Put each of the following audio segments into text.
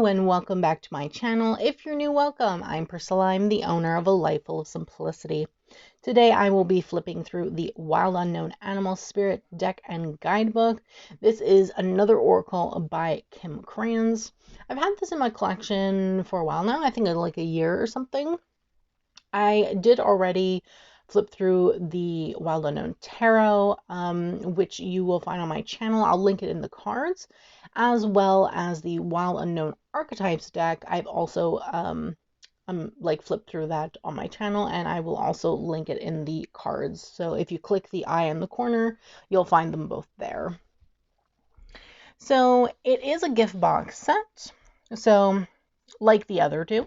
and welcome back to my channel. If you're new, welcome. I'm Priscilla. I'm the owner of A Life Full of Simplicity. Today I will be flipping through the Wild Unknown Animal Spirit deck and guidebook. This is another oracle by Kim Krans. I've had this in my collection for a while now. I think like a year or something. I did already flip through the Wild Unknown Tarot, which you will find on my channel. I'll link it in the cards, as well as the Wild Unknown Archetypes deck. I've also flipped through that on my channel, and I will also link it in the cards. So if you click the eye in the corner, you'll find them both there. So it is a gift box set, so like the other two.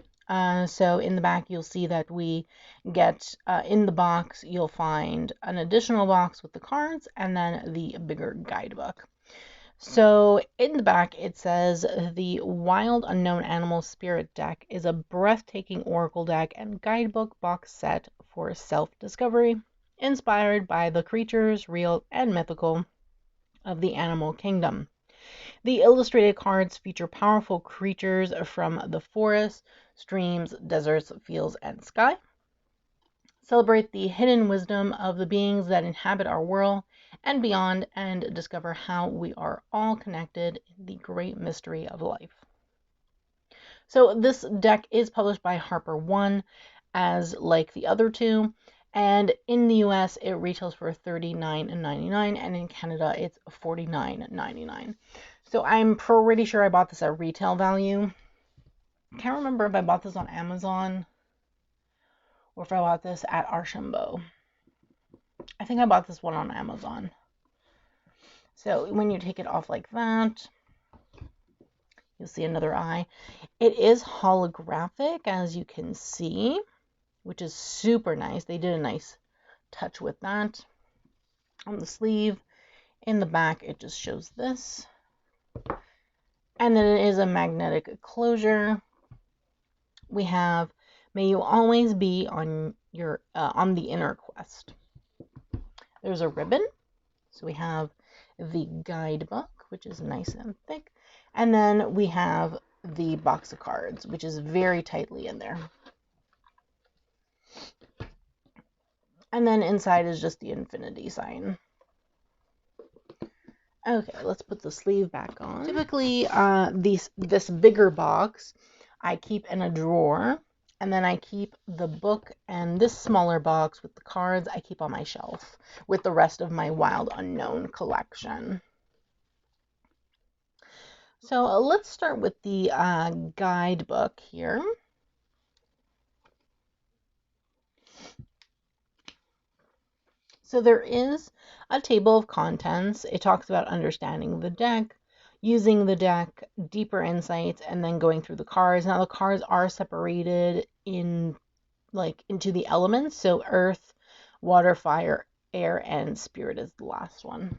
So in the back, you'll see that we get, in the box, you'll find an additional box with the cards and then the bigger guidebook. So in the back, it says the Wild Unknown Animal Spirit deck is a breathtaking oracle deck and guidebook box set for self-discovery, inspired by the creatures, real and mythical, of the animal kingdom. The illustrated cards feature powerful creatures from the forest, streams, deserts, fields, and sky. Celebrate the hidden wisdom of the beings that inhabit our world and beyond, and discover how we are all connected in the great mystery of life. So this deck is published by Harper One, as like the other two, and in the US it retails for $39.99, and in Canada it's $49.99. So I'm pretty sure I bought this at retail value. Can't remember if I bought this on Amazon or if I bought this at Archambault. I think I bought this one on Amazon. So when you take it off like that, you'll see another eye. It is holographic, as you can see, which is super nice. They did a nice touch with that on the sleeve. In the back, it just shows this. And then it is a magnetic closure. We have, may you always be on your on the inner quest. There's a ribbon. So we have the guidebook, which is nice and thick. And then we have the box of cards, which is very tightly in there. And then inside is just the infinity sign. Okay, let's put the sleeve back on. Typically, this bigger box, I keep in a drawer, and then I keep the book and this smaller box with the cards I keep on my shelf with the rest of my Wild Unknown collection. So let's start with the guidebook here. So there is a table of contents. It talks about understanding the deck, using the deck, deeper insights, and then going through the cards. Now the cards are separated into the elements. So earth, water, fire, air, and spirit is the last one.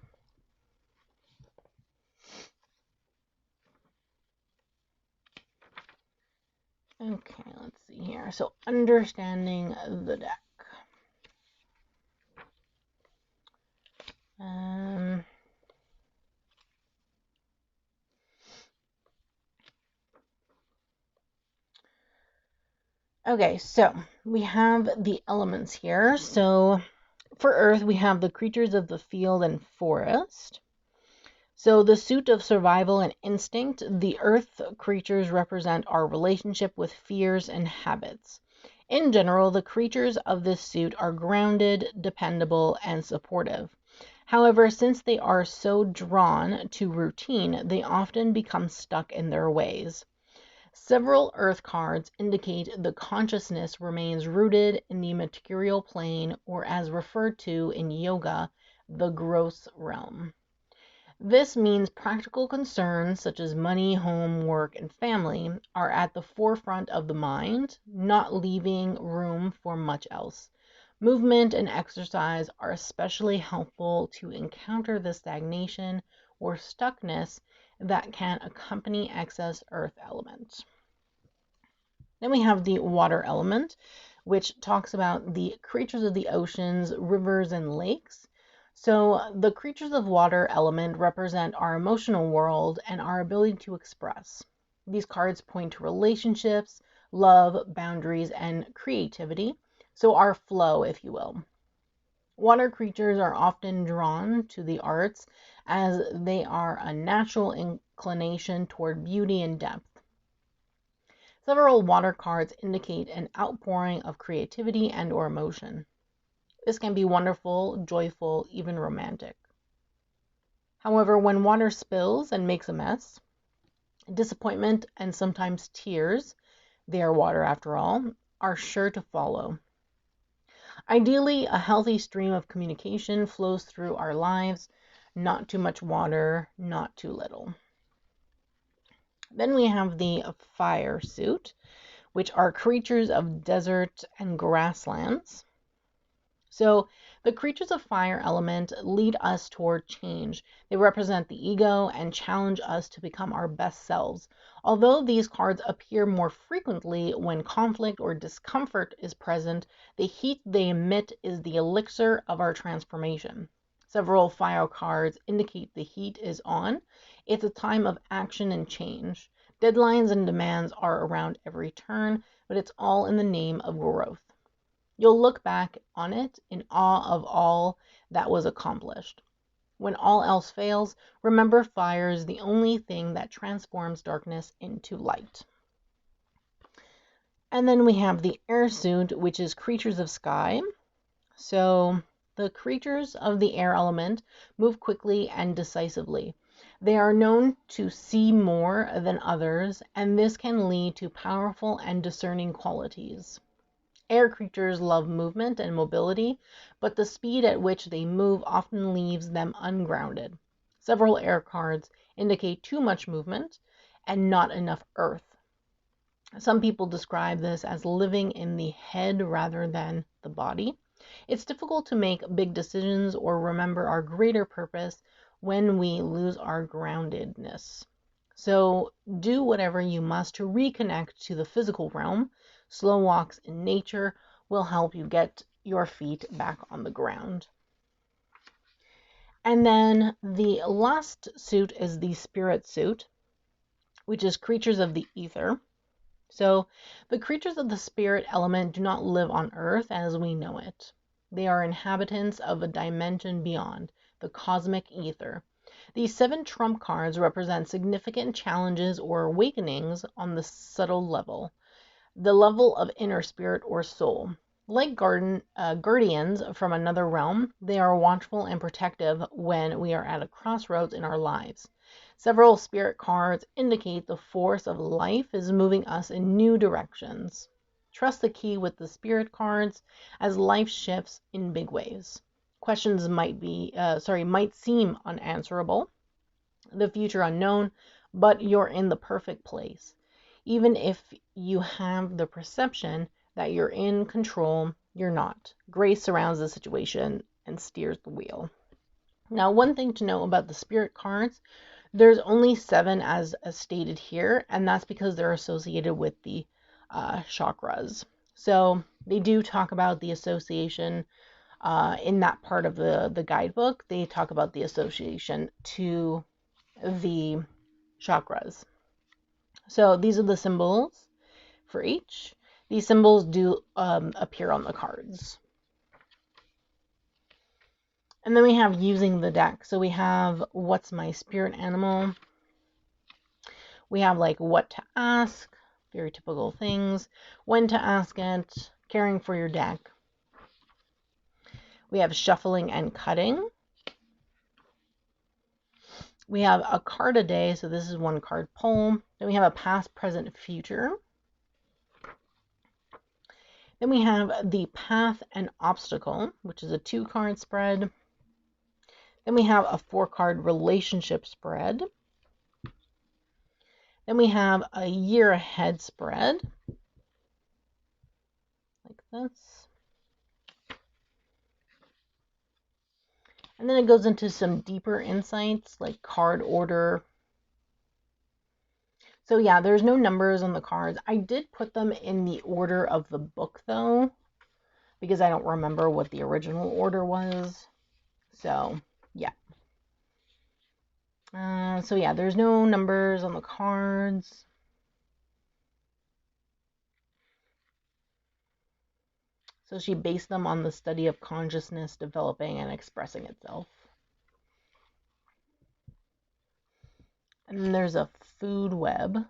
Okay, let's see here. So understanding the deck. Okay, so we have the elements here. So for Earth, we have the creatures of the field and forest. So the suit of survival and instinct, the Earth creatures represent our relationship with fears and habits. In general, the creatures of this suit are grounded, dependable, and supportive. However, since they are so drawn to routine, they often become stuck in their ways. Several earth cards indicate the consciousness remains rooted in the material plane, or as referred to in yoga, the gross realm. This means practical concerns such as money, home, work, and family are at the forefront of the mind, not leaving room for much else. Movement and exercise are especially helpful to encounter the stagnation or stuckness that can accompany excess earth elements. Then we have the water element, which talks about the creatures of the oceans, rivers, and lakes. So the creatures of water element represent our emotional world and our ability to express. These cards point to relationships, love, boundaries, and creativity. So our flow, if you will. Water creatures are often drawn to the arts as they are a natural inclination toward beauty and depth. Several water cards indicate an outpouring of creativity and/or emotion. This can be wonderful, joyful, even romantic. However, when water spills and makes a mess, disappointment and sometimes tears, they are water after all, are sure to follow. Ideally, a healthy stream of communication flows through our lives, not too much water, not too little. Then we have the fire suit, which are creatures of desert and grasslands. So the creatures of fire element lead us toward change. They represent the ego and challenge us to become our best selves. Although these cards appear more frequently when conflict or discomfort is present, the heat they emit is the elixir of our transformation. Several fire cards indicate the heat is on. It's a time of action and change. Deadlines and demands are around every turn, but it's all in the name of growth. You'll look back on it in awe of all that was accomplished. When all else fails, remember fire is the only thing that transforms darkness into light. And then we have the air suit, which is creatures of sky. So the creatures of the air element move quickly and decisively. They are known to see more than others, and this can lead to powerful and discerning qualities. Air creatures love movement and mobility, but the speed at which they move often leaves them ungrounded. Several air cards indicate too much movement and not enough earth. Some people describe this as living in the head rather than the body. It's difficult to make big decisions or remember our greater purpose when we lose our groundedness. So do whatever you must to reconnect to the physical realm. Slow walks in nature will help you get your feet back on the ground. And then the last suit is the spirit suit, which is creatures of the ether. So the creatures of the spirit element do not live on earth as we know it. They are inhabitants of a dimension beyond, the cosmic ether. These 7 trump cards represent significant challenges or awakenings on the subtle level, the level of inner spirit or soul. Like guardians from another realm, they are watchful and protective when we are at a crossroads in our lives. Several spirit cards indicate the force of life is moving us in new directions. Trust the key with the spirit cards as life shifts in big ways. Questions might seem unanswerable, the future unknown, but you're in the perfect place. Even if you have the perception that you're in control, you're not. Grace surrounds the situation and steers the wheel. Now, one thing to know about the spirit cards, there's only 7 as stated here, and that's because they're associated with the chakras. So they do talk about the association in that part of the guidebook. They talk about the association to the chakras. So these are the symbols for each. These symbols do appear on the cards. And then we have using the deck. So we have what's my spirit animal. We have like what to ask, very typical things, when to ask it, caring for your deck. We have shuffling and cutting. We have a card a day, so this is 1 card pull. Then we have a past, present, future. Then we have the path and obstacle, which is a 2 card spread. Then we have a 4 card relationship spread. Then we have a year ahead spread, like this. And then it goes into some deeper insights, like card order. So yeah, there's no numbers on the cards. I did put them in the order of the book, though, because I don't remember what the original order was. So, yeah. So yeah, there's no numbers on the cards. So she based them on the study of consciousness developing and expressing itself. And then there's a food web.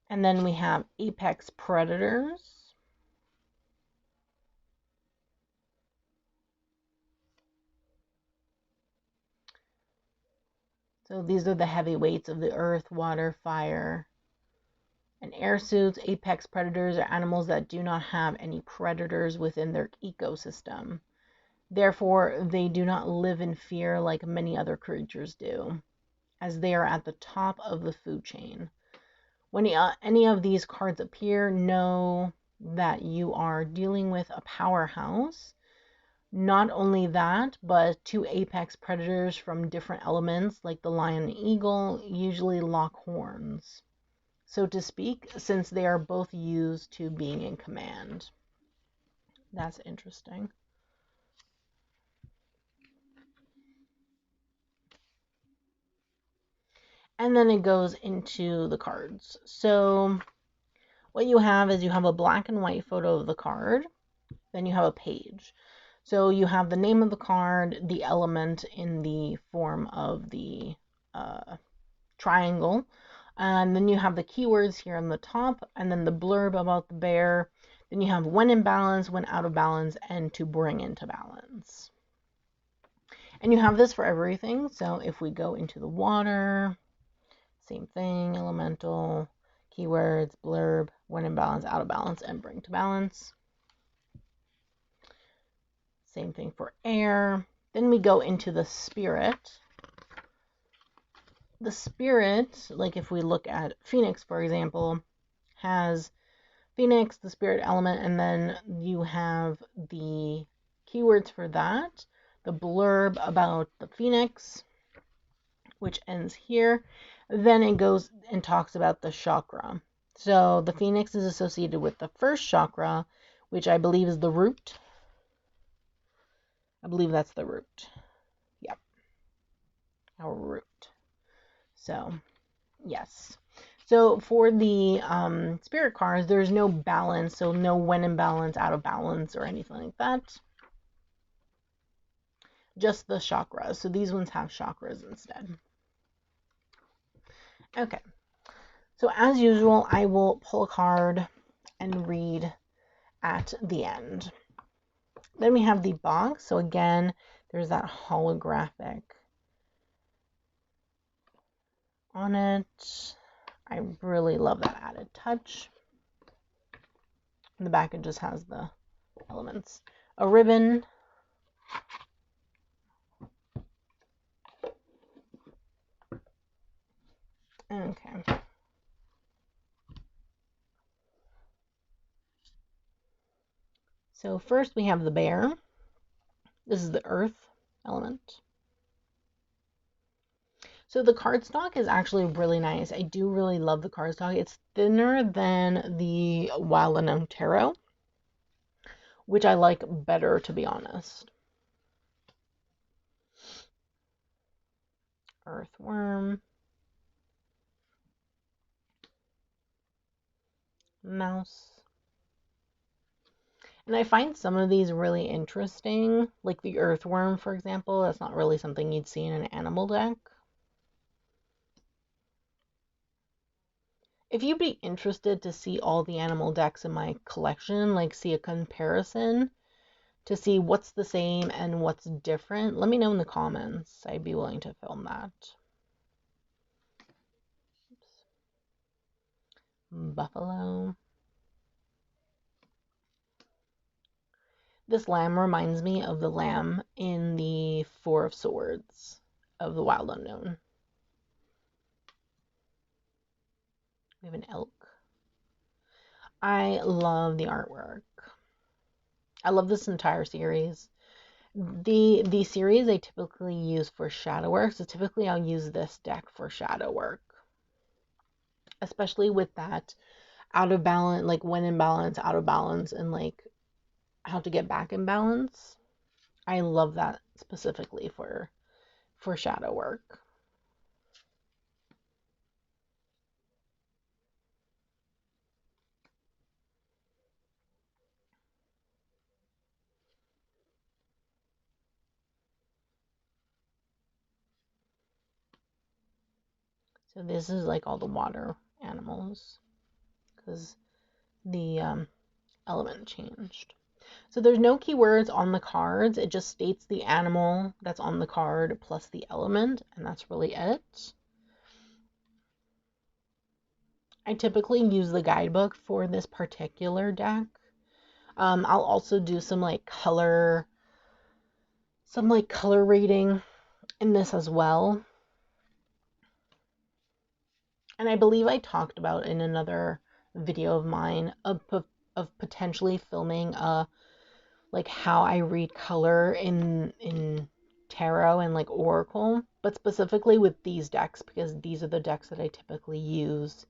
And then we have apex predators. So these are the heavyweights of the earth, water, fire, and air suits. Apex predators are animals that do not have any predators within their ecosystem. Therefore, they do not live in fear like many other creatures do, as they are at the top of the food chain. When any of these cards appear, know that you are dealing with a powerhouse. Not only that, but two apex predators from different elements, like the lion and eagle, usually lock horns, so to speak, since they are both used to being in command. That's interesting. And then it goes into the cards. So what you have is you have a black and white photo of the card. Then you have a page. So you have the name of the card, the element in the form of the triangle, and then you have the keywords here on the top, and then the blurb about the bear. Then you have when in balance, when out of balance, and to bring into balance. And you have this for everything. So if we go into the water, same thing, elemental, keywords, blurb, when in balance, out of balance, and bring to balance. Same thing for air. Then we go into the spirit. The spirit, like if we look at Phoenix, for example, has Phoenix, the spirit element, and then you have the keywords for that, the blurb about the Phoenix, which ends here. Then it goes and talks about the chakra. So the Phoenix is associated with the first chakra, which I believe is the root. I believe that's the root. Yep. Our root. So, yes. So for the spirit cards, there's no balance. So no when in balance, out of balance, or anything like that. Just the chakras. So these ones have chakras instead. Okay. So as usual, I will pull a card and read at the end. Then we have the box. So again, there's that holographic on it. I really love that added touch. In the back, it just has the elements. A ribbon. Okay. So first we have the bear. This is the earth element. So the cardstock is actually really nice. I do really love the cardstock. It's thinner than the Wild Unknown Tarot, which I like better, to be honest. Earthworm. Mouse. And I find some of these really interesting, like the earthworm, for example. That's not really something you'd see in an animal deck. If you'd be interested to see all the animal decks in my collection, like see a comparison to see what's the same and what's different, let me know in the comments. I'd be willing to film that. Buffalo. This lamb reminds me of the lamb in the Four of Swords of the Wild Unknown. We have an elk. I love the artwork. I love this entire series. The series I typically use for shadow work, so typically I'll use this deck for shadow work. Especially with that out of balance, like when in balance, out of balance, and like how to get back in balance. I love that specifically for shadow work. So this is like all the water animals because the element changed. So there's no keywords on the cards. It just states the animal that's on the card plus the element, and that's really it. I typically use the guidebook for this particular deck. I'll also do some color rating in this as well. And I believe I talked about in another video of mine of potentially filming how I read color in tarot and oracle, but specifically with these decks because these are the decks that I typically use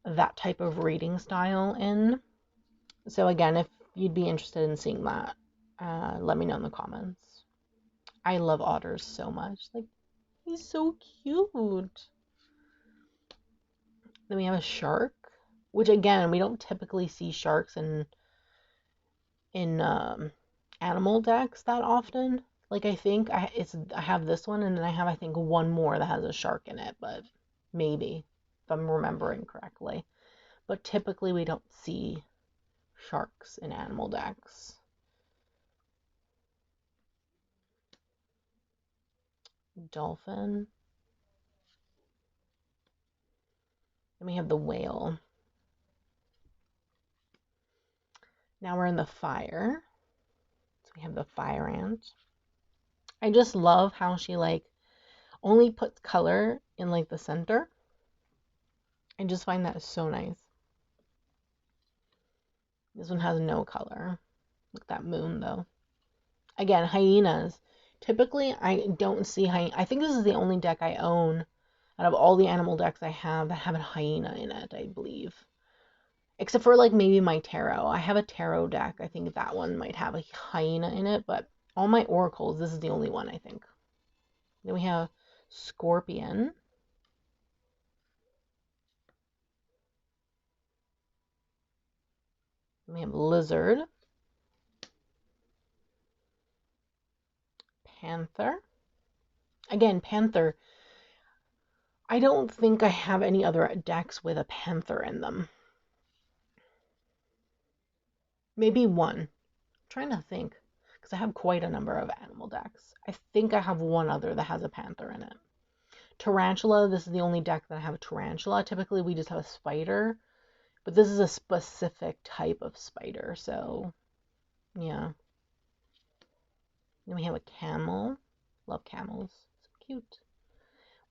that type of reading style in. So again, if you'd be interested in seeing that, let me know in the comments. I love otters so much. He's so cute. Then we have a shark, which again, we don't typically see sharks in animal decks that often. I think I have this one, and then I think one more that has a shark in it, but maybe if I'm remembering correctly. But typically we don't see sharks in animal decks. Dolphin. Then we have the whale. Now we're in the fire. So we have the fire ant. I just love how she only puts color in the center. I just find that so nice. This one has no color. Look at that moon though. Again, hyenas. Typically I don't see hyena. I think this is the only deck I own out of all the animal decks I have that have a hyena in it, I believe. Except for maybe my tarot. I have a tarot deck. I think that one might have a hyena in it, but all my oracles, this is the only one I think. Then we have scorpion. Then we have lizard. Panther. Again, panther. I don't think I have any other decks with a panther in them. Maybe one. I'm trying to think because I have quite a number of animal decks. I think I have one other that has a panther in it. Tarantula. This is the only deck that I have a tarantula. Typically we just have a spider, but this is a specific type of spider, so yeah. Then we have a camel. Love camels. So cute.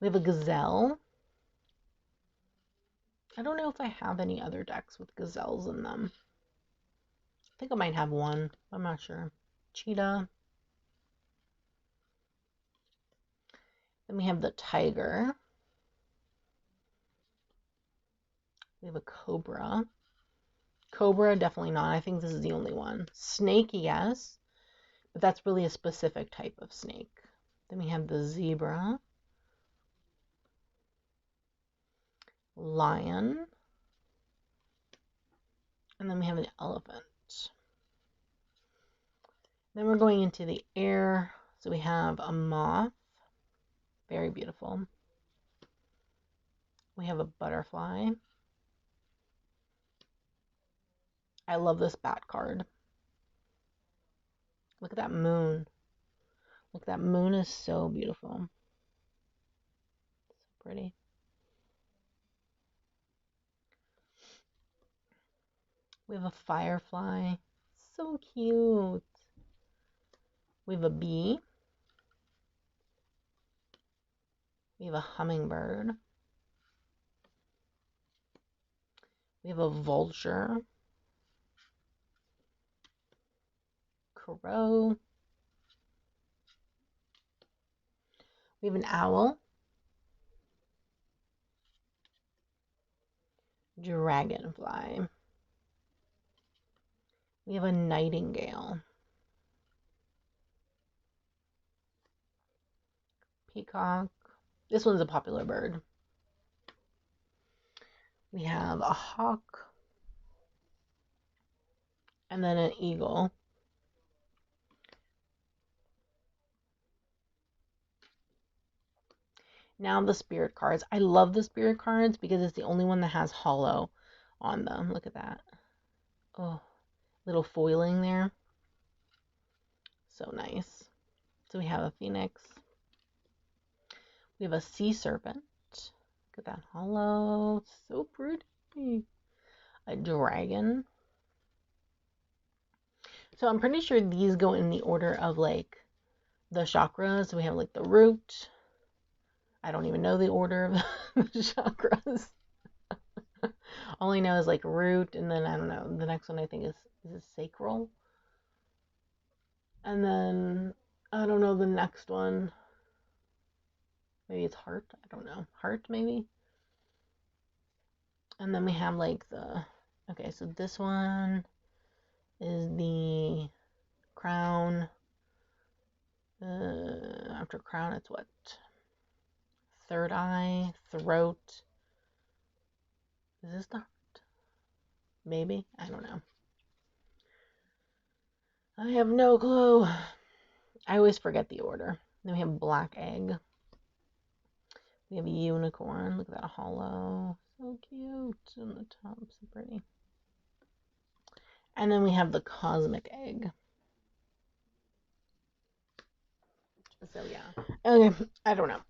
We have a gazelle. I don't know if I have any other decks with gazelles in them. I think I might have one. I'm not sure. Cheetah. Then we have the tiger. We have a cobra. Cobra, definitely not. I think this is the only one. Snake, yes. But that's really a specific type of snake. Then we have the zebra. Lion. And then we have an elephant. Then we're going into the air. So we have a moth. Very beautiful. We have a butterfly. I love this bat card. Look at that moon. Look, that moon is so beautiful. So pretty. We have a firefly. So cute. We have a bee. We have a hummingbird. We have a vulture. Crow. We have an owl. Dragonfly. We have a nightingale. Peacock. This one's a popular bird. We have a hawk. And then an eagle. Now the spirit cards. I love the spirit cards because it's the only one that has hollow on them. Look at that. Oh, little foiling there. So nice. So we have a phoenix. We have a sea serpent. Look at that hollow. So pretty. A dragon. So I'm pretty sure these go in the order of like the chakras. So we have like the root. I don't even know the order of the chakras. All I know is like root, and then I don't know. The next one I think is it sacral? And then I don't know the next one. Maybe it's heart. I don't know. Heart maybe. And then we have like the, okay, so this one is the crown. After crown, it's what? Third eye, throat. Is this the heart? Maybe? I don't know. I have no clue. I always forget the order. Then we have black egg. We have a unicorn. Look at that hollow. So cute. On the top, so pretty. And then we have the cosmic egg. So yeah. Okay, I don't know.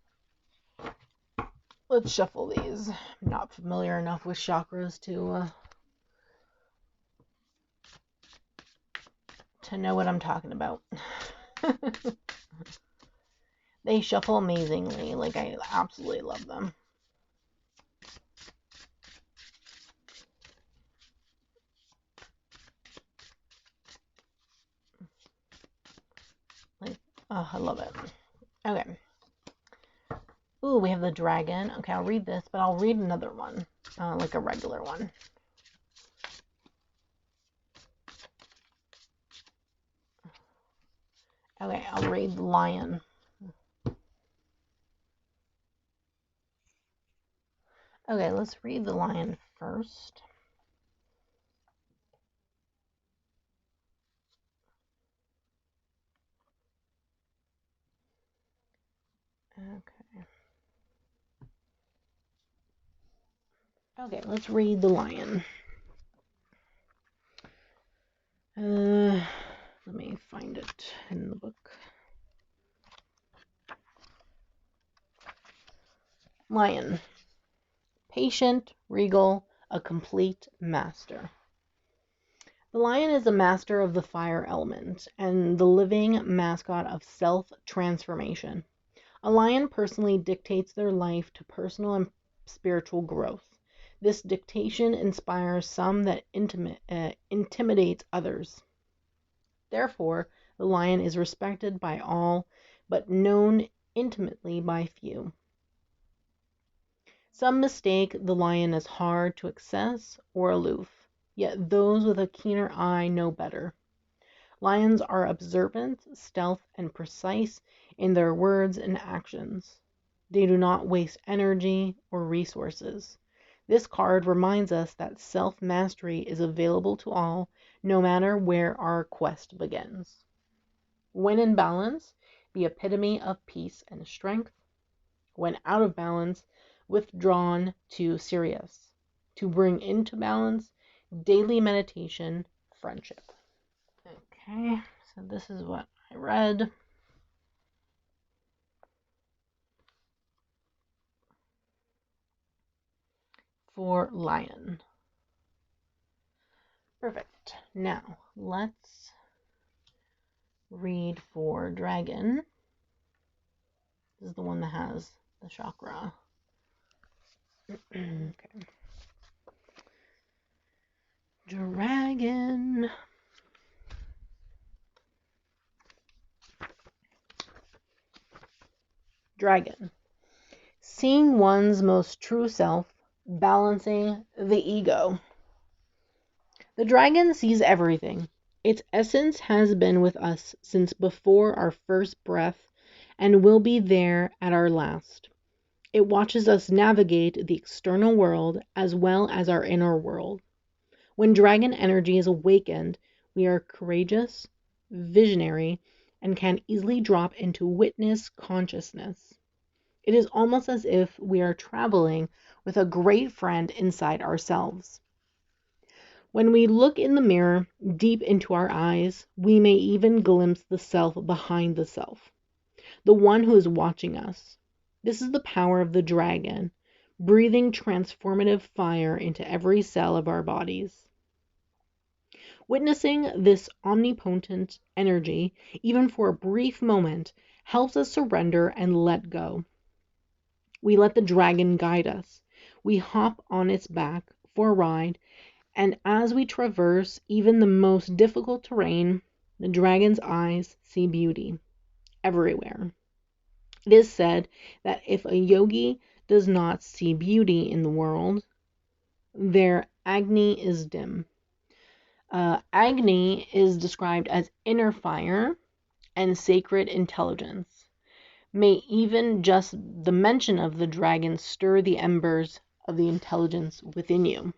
Let's shuffle these. I'm not familiar enough with chakras to know what I'm talking about. They shuffle amazingly. Like, I absolutely love them. Like, oh, I love it. Okay. Ooh, we have the dragon. Okay, I'll read this, but I'll read another one, like a regular one. Okay, I'll read the lion. Okay, let's read the lion first. Okay. Okay, let's read the lion. Let me find it in the book. Lion. Patient, regal, a complete master. The lion is a master of the fire element and the living mascot of self-transformation. A lion personally dictates their life to personal and spiritual growth. This dictation inspires some that intimidates others. Therefore, the lion is respected by all, but known intimately by few. Some mistake the lion as hard to access or aloof, yet those with a keener eye know better. Lions are observant, stealth, and precise in their words and actions. They do not waste energy or resources. This card reminds us that self-mastery is available to all, no matter where our quest begins. When in balance, the epitome of peace and strength. When out of balance, withdrawn to serious. To bring into balance, daily meditation, friendship. Okay, so this is what I read. For lion. Perfect. Now, let's read for dragon. This is the one that has the chakra. Okay. Dragon. Dragon. Seeing one's most true self, balancing the ego. The dragon sees everything. Its essence has been with us since before our first breath and will be there at our last. It watches us navigate the external world as well as our inner world. When dragon energy is awakened, we are courageous, visionary, and can easily drop into witness consciousness. It is almost as if we are traveling with a great friend inside ourselves. When we look in the mirror, deep into our eyes, we may even glimpse the self behind the self, the one who is watching us. This is the power of the dragon, breathing transformative fire into every cell of our bodies. Witnessing this omnipotent energy, even for a brief moment, helps us surrender and let go. We let the dragon guide us. We hop on its back for a ride, and as we traverse even the most difficult terrain, the dragon's eyes see beauty everywhere. It is said that if a yogi does not see beauty in the world, their Agni is dim. Agni is described as inner fire and sacred intelligence. May even just the mention of the dragon stir the embers of the intelligence within you.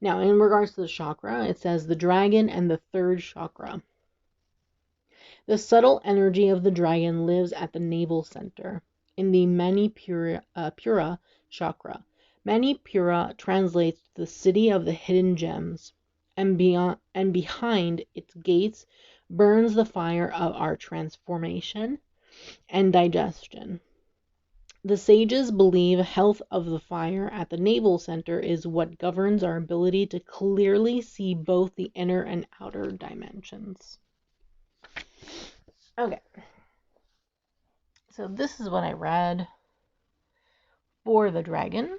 Now, in regards to the chakra, it says the dragon and the third chakra. The subtle energy of the dragon lives at the navel center, in the Manipura chakra. Manipura translates to the city of the hidden gems, and behind its gates burns the fire of our transformation and digestion. The sages believe health of the fire at the navel center is what governs our ability to clearly see both the inner and outer dimensions. Okay, so this is what I read for the dragon.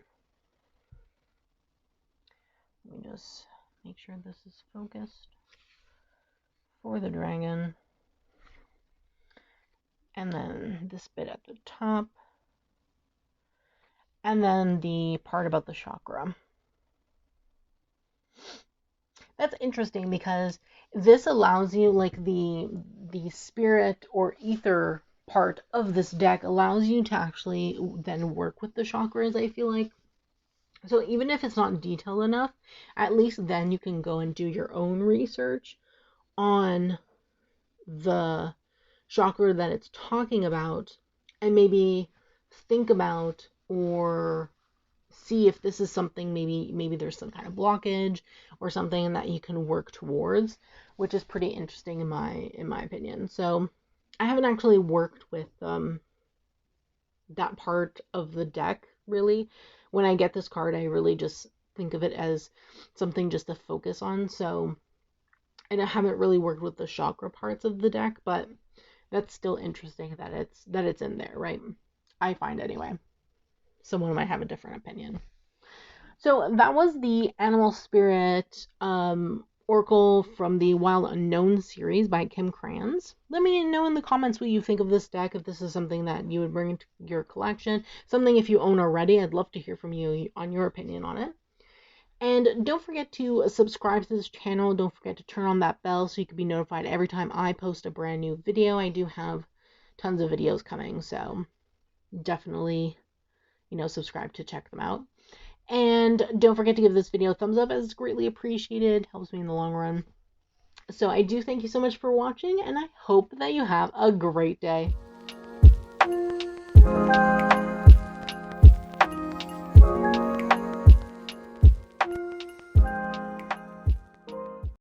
Let me just make sure this is focused. For the dragon. And then this bit at the top. And then the part about the chakra. That's interesting because this allows you, like the spirit or ether part of this deck allows you to actually then work with the chakras, I feel like. So even if it's not detailed enough, at least then you can go and do your own research on the chakra that it's talking about and maybe think about or see if this is something, maybe there's some kind of blockage or something that you can work towards, which is pretty interesting in my opinion. So I haven't actually worked with that part of the deck really. When I get this card, I really just think of it as something just to focus on. So I haven't really worked with the chakra parts of the deck, but that's still interesting that it's in there, right? I find anyway. Someone might have a different opinion. So that was the Animal Spirit Oracle from the Wild Unknown series by Kim Kranz. Let me know in the comments what you think of this deck, if this is something that you would bring into your collection. Something if you own already, I'd love to hear from you on your opinion on it. And don't forget to subscribe to this channel. Don't forget to turn on that bell so you can be notified every time I post a brand new video. I do have tons of videos coming, so definitely, subscribe to check them out. And don't forget to give this video a thumbs up, as it's greatly appreciated. Helps me in the long run. So I do thank you so much for watching, and I hope that you have a great day.